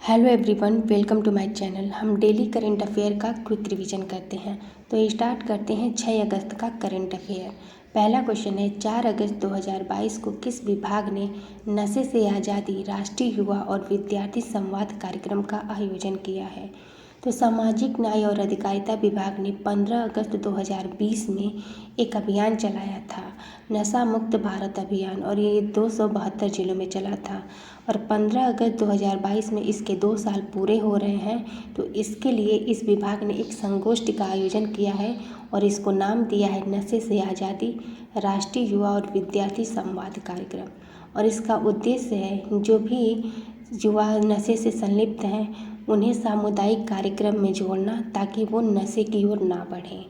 Hello everyone, welcome to my channel. हम daily current affair का quick revision करते हैं। तो स्टार्ट करते हैं 6 अगस्त का करंट अफेयर। पहला क्वेश्चन है, 4 अगस्त 2022 को किस विभाग ने नशे से आज़ादी राष्ट्रीय युवा और विद्यार्थी संवाद कार्यक्रम का आयोजन किया है? तो सामाजिक न्याय और अधिकारिता विभाग ने 15 अगस्त 2020 में एक अभियान चलाया था, नशा मुक्त भारत अभियान, और ये 272 जिलों में चला था। और 15 अगस्त 2022 में इसके 2 साल पूरे हो रहे हैं। तो इसके लिए इस विभाग ने एक संगोष्ठी का आयोजन किया है और इसको नाम दिया है नशे से आज़ादी राष्ट्रीय युवा और विद्यार्थी संवाद कार्यक्रम। और इसका उद्देश्य है जो भी युवा नशे से संलिप्त हैं उन्हें सामुदायिक कार्यक्रम में जोड़ना ताकि वो नशे की ओर ना बढ़ें।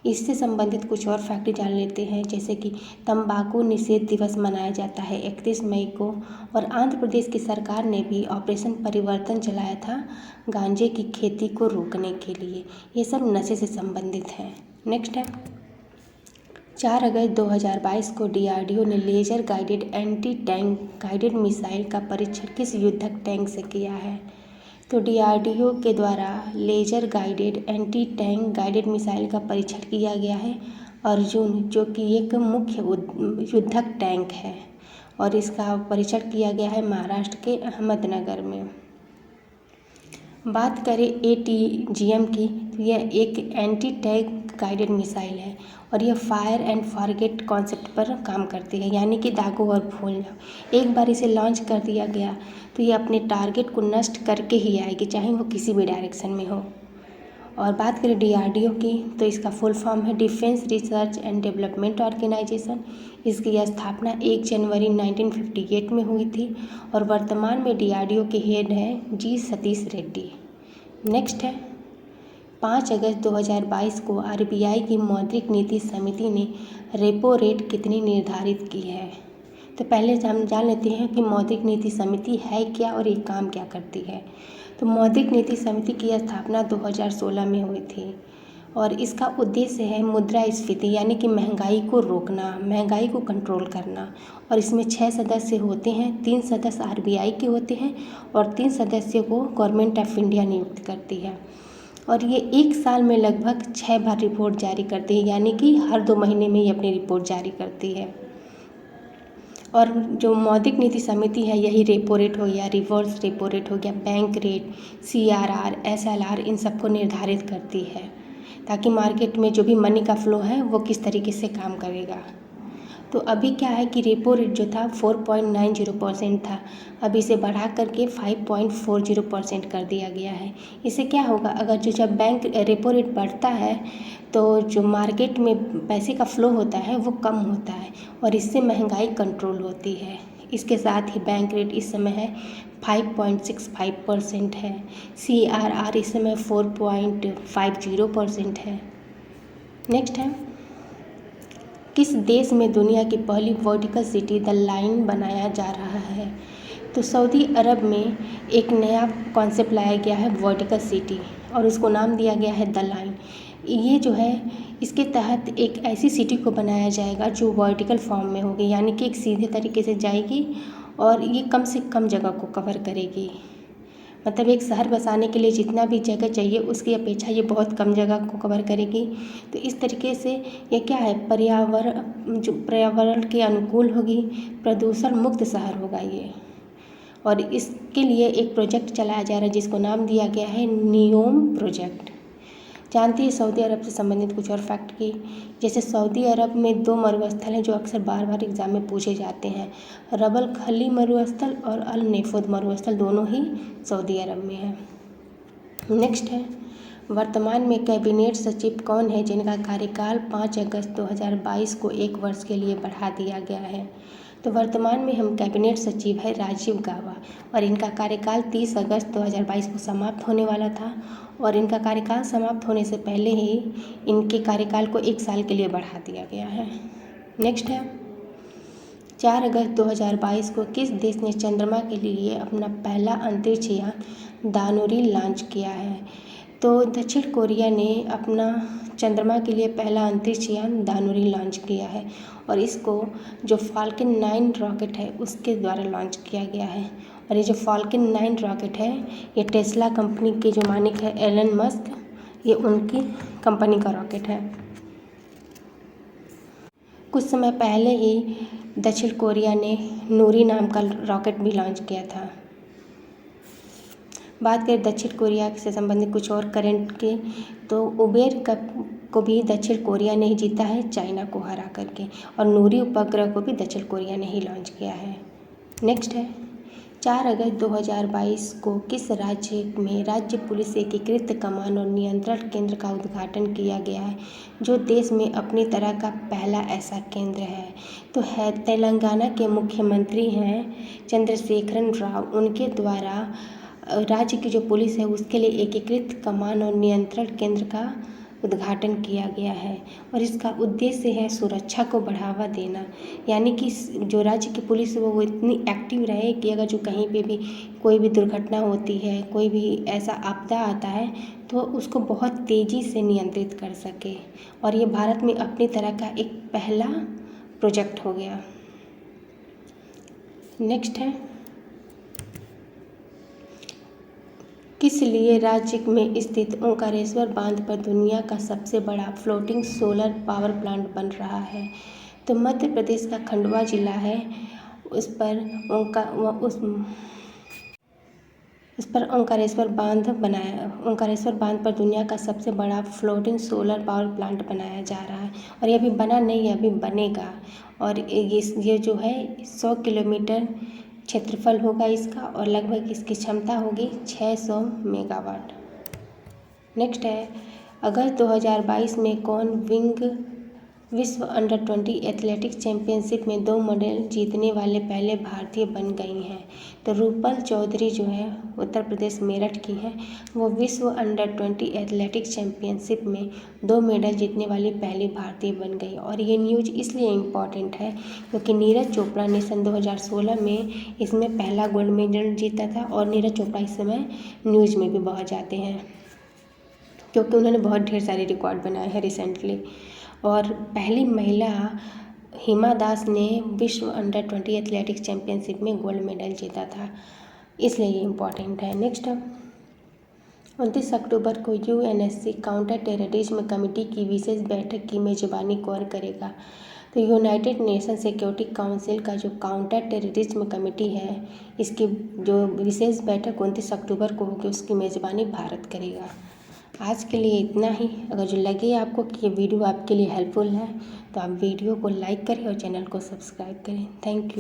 इससे संबंधित कुछ और फैक्ट जान लेते हैं, जैसे कि तंबाकू निषेध दिवस मनाया जाता है 31 मई को। और आंध्र प्रदेश की सरकार ने भी ऑपरेशन परिवर्तन चलाया था गांजे की खेती को रोकने के लिए। ये सब नशे से संबंधित हैं। नेक्स्ट है, 4 अगस्त 2022 को डीआरडीओ ने laser guided anti tank guided missile का परीक्षण किस युद्धक टैंक से किया है? तो डीआरडीओ के द्वारा laser guided anti tank guided missile का परीक्षण किया गया है अर्जुन, जो कि एक मुख्य युद्धक टैंक है। और इसका परीक्षण किया गया है महाराष्ट्र के अहमदनगर में। बात करें ATGM की, तो यह एक एंटी टैंक गाइडेड मिसाइल है और यह फायर एंड फॉरगेट कॉन्सेप्ट पर काम करती है, यानी कि दागो और भूल जाओ। एक बार इसे लॉन्च कर दिया गया तो ये अपने टारगेट को नष्ट करके ही आएगी, चाहे वो किसी भी डायरेक्शन में हो। और बात करें डीआरडीओ की, तो इसका फुल फॉर्म है defence research and development organisation. इसकी स्थापना 1 जनवरी 1958 में हुई थी और वर्तमान में डीआरडीओ के हेड हैं जी सतीश रेड्डी। नेक्स्ट है, 5 अगस्त 2022 को आरबीआई की मौद्रिक नीति समिति ने रेपो रेट कितनी निर्धारित की है? तो पहले हम जान लेते हैं कि मौद्रिक नीति समिति है क्या और ये काम क्या करती है। तो मौद्रिक नीति समिति की स्थापना 2016 में हुई थी और इसका उद्देश्य है मुद्रास्फीति यानी कि महंगाई को रोकना, महंगाई को कंट्रोल करना। और इसमें 6 सदस्य होते हैं, 3 सदस्य आरबीआई के होते हैं और 3 सदस्यों को गवर्नमेंट ऑफ इंडिया नियुक्त करती है। और ये 1 साल में लगभग 6 बार रिपोर्ट जारी करती है, यानी कि हर 2 महीने में ये अपनी रिपोर्ट जारी करती है। और जो मौद्रिक नीति समिति है यही रेपो रेट हो गया, रिवर्स रेपो रेट हो गया, बैंक रेट, CRR, SLR, इन सबको निर्धारित करती है ताकि मार्केट में जो भी मनी का फ्लो है वो किस तरीके से काम करेगा। तो अभी क्या है कि रेपो रेट जो था 4.90% था, अब इसे बढ़ा करके 5.40% कर दिया गया है। इससे क्या होगा, अगर जब बैंक रेपो रेट बढ़ता है तो जो मार्केट में पैसे का फ्लो होता है वो कम होता है और इससे महंगाई कंट्रोल होती है। इसके साथ ही बैंक रेट इस समय है 5.65% है, CRR इस समय 4.50% है। नेक्स्ट है, किस देश में दुनिया की पहली वर्टिकल सिटी द लाइन बनाया जा रहा है? तो सऊदी अरब में एक नया कॉन्सेप्ट लाया गया है वर्टिकल सिटी और उसको नाम दिया गया है द लाइन। ये जो है इसके तहत एक ऐसी सिटी को बनाया जाएगा जो वर्टिकल फॉर्म में होगी, यानी कि एक सीधे तरीके से जाएगी और ये कम से कम जगह को कवर करेगी। मतलब एक शहर बसाने के लिए जितना भी जगह चाहिए उसकी अपेक्षा ये बहुत कम जगह को कवर करेगी। तो इस तरीके से ये क्या है, पर्यावरण के अनुकूल होगी, प्रदूषण मुक्त शहर होगा ये। और इसके लिए एक प्रोजेक्ट चलाया जा रहा है जिसको नाम दिया गया है नियोम प्रोजेक्ट। जानती है सऊदी अरब से संबंधित कुछ और फैक्ट की, जैसे सऊदी अरब में 2 मरुस्थल हैं जो अक्सर बार बार एग्जाम में पूछे जाते हैं, रबल खली मरुस्थल और अल नेफुद मरुस्थल, दोनों ही सऊदी अरब में है। नेक्स्ट है, वर्तमान में कैबिनेट सचिव कौन है जिनका कार्यकाल 5 अगस्त 2022 को 1 वर्ष के लिए बढ़ा दिया गया है? तो वर्तमान में हम कैबिनेट सचिव है राजीव गाबा और इनका कार्यकाल 30 अगस्त 2022 को समाप्त होने वाला था और इनका कार्यकाल समाप्त होने से पहले ही इनके कार्यकाल को 1 साल के लिए बढ़ा दिया गया है। नेक्स्ट है, 4 अगस्त 2022 को किस देश ने चंद्रमा के लिए अपना पहला अंतरिक्ष यान दानुरी लॉन्च किया है? तो दक्षिण कोरिया ने अपना चंद्रमा के लिए पहला अंतरिक्ष यान दानुरी लॉन्च किया है और इसको जो फाल्कन 9 रॉकेट है उसके द्वारा लॉन्च किया गया है। और ये जो फाल्कन 9 रॉकेट है ये टेस्ला कंपनी के जो मालिक है एलन मस्क, ये उनकी कंपनी का रॉकेट है। कुछ समय पहले ही दक्षिण कोरिया ने नूरी नाम का रॉकेट भी लॉन्च किया था। बात करें दक्षिण कोरिया से संबंधित कुछ और करंट के, तो उबेर कप को भी दक्षिण कोरिया ने ही जीता है चाइना को हरा करके, और नूरी उपग्रह को भी दक्षिण कोरिया ने ही लॉन्च किया है। नेक्स्ट है 4 अगस्त 2022 को किस राज्य में राज्य पुलिस एकीकृत कमान और नियंत्रण केंद्र का उद्घाटन किया गया है, जो देश में अपनी तरह का पहला ऐसा केंद्र है? तो है तेलंगाना के मुख्यमंत्री हैं चंद्रशेखरन राव, उनके द्वारा राज्य की जो पुलिस है उसके लिए एकीकृत कमान और नियंत्रण केंद्र का उद्घाटन किया गया है, और इसका उद्देश्य है सुरक्षा को बढ़ावा देना। यानी कि जो राज्य की पुलिस है वो इतनी एक्टिव रहे कि अगर जो कहीं पे भी कोई भी दुर्घटना होती है, कोई भी ऐसा आपदा आता है, तो उसको बहुत तेज़ी से नियंत्रित कर सके, और ये भारत में अपनी तरह का एक पहला प्रोजेक्ट हो गया। नेक्स्ट है किस लिए राज्य में स्थित ओंकारेश्वर बांध पर दुनिया का सबसे बड़ा फ्लोटिंग सोलर पावर प्लांट बन रहा है? तो मध्य प्रदेश का खंडवा जिला है, उस पर ओंकारेश्वर बांध पर दुनिया का सबसे बड़ा फ्लोटिंग सोलर पावर प्लांट बनाया जा रहा है, और ये अभी बना नहीं है, अभी बनेगा। और ये जो है 100 किलोमीटर क्षेत्रफल होगा इसका, और लगभग इसकी क्षमता होगी 600 मेगावाट। नेक्स्ट है अगस्त 2022 में कौन विश्व अंडर-20 एथलेटिक्स चैंपियनशिप में 2 मेडल जीतने वाले पहले भारतीय बन गई हैं? तो रूपल चौधरी जो है उत्तर प्रदेश मेरठ की है, वो विश्व अंडर-20 एथलेटिक्स चैंपियनशिप में 2 मेडल जीतने वाली पहली भारतीय बन गई। और ये न्यूज़ इसलिए इम्पॉर्टेंट है क्योंकि नीरज चोपड़ा ने सन 2016 में इसमें पहला गोल्ड मेडल जीता था, और नीरज चोपड़ा इस समय न्यूज़ में भी बहुत जाते हैं क्योंकि उन्होंने बहुत ढेर सारे रिकॉर्ड बनाए हैं रिसेंटली। और पहली महिला हिमा दास ने विश्व अंडर-20 एथलेटिक्स चैंपियनशिप में गोल्ड मेडल जीता था, इसलिए ये इम्पॉर्टेंट है। नेक्स्ट 29 अक्टूबर को यूएनएससी काउंटर टेररिज्म कमेटी की विशेष बैठक की मेजबानी कौन करेगा? तो यूनाइटेड नेशन सिक्योरिटी काउंसिल का जो काउंटर टेररिज्म कमेटी है, इसकी जो विशेष बैठक 29 अक्टूबर को होगी, उसकी मेजबानी भारत करेगा। आज के लिए इतना ही। अगर जो लगे आपको कि ये वीडियो आपके लिए हेल्पफुल है, तो आप वीडियो को लाइक करें और चैनल को सब्सक्राइब करें। Thank you.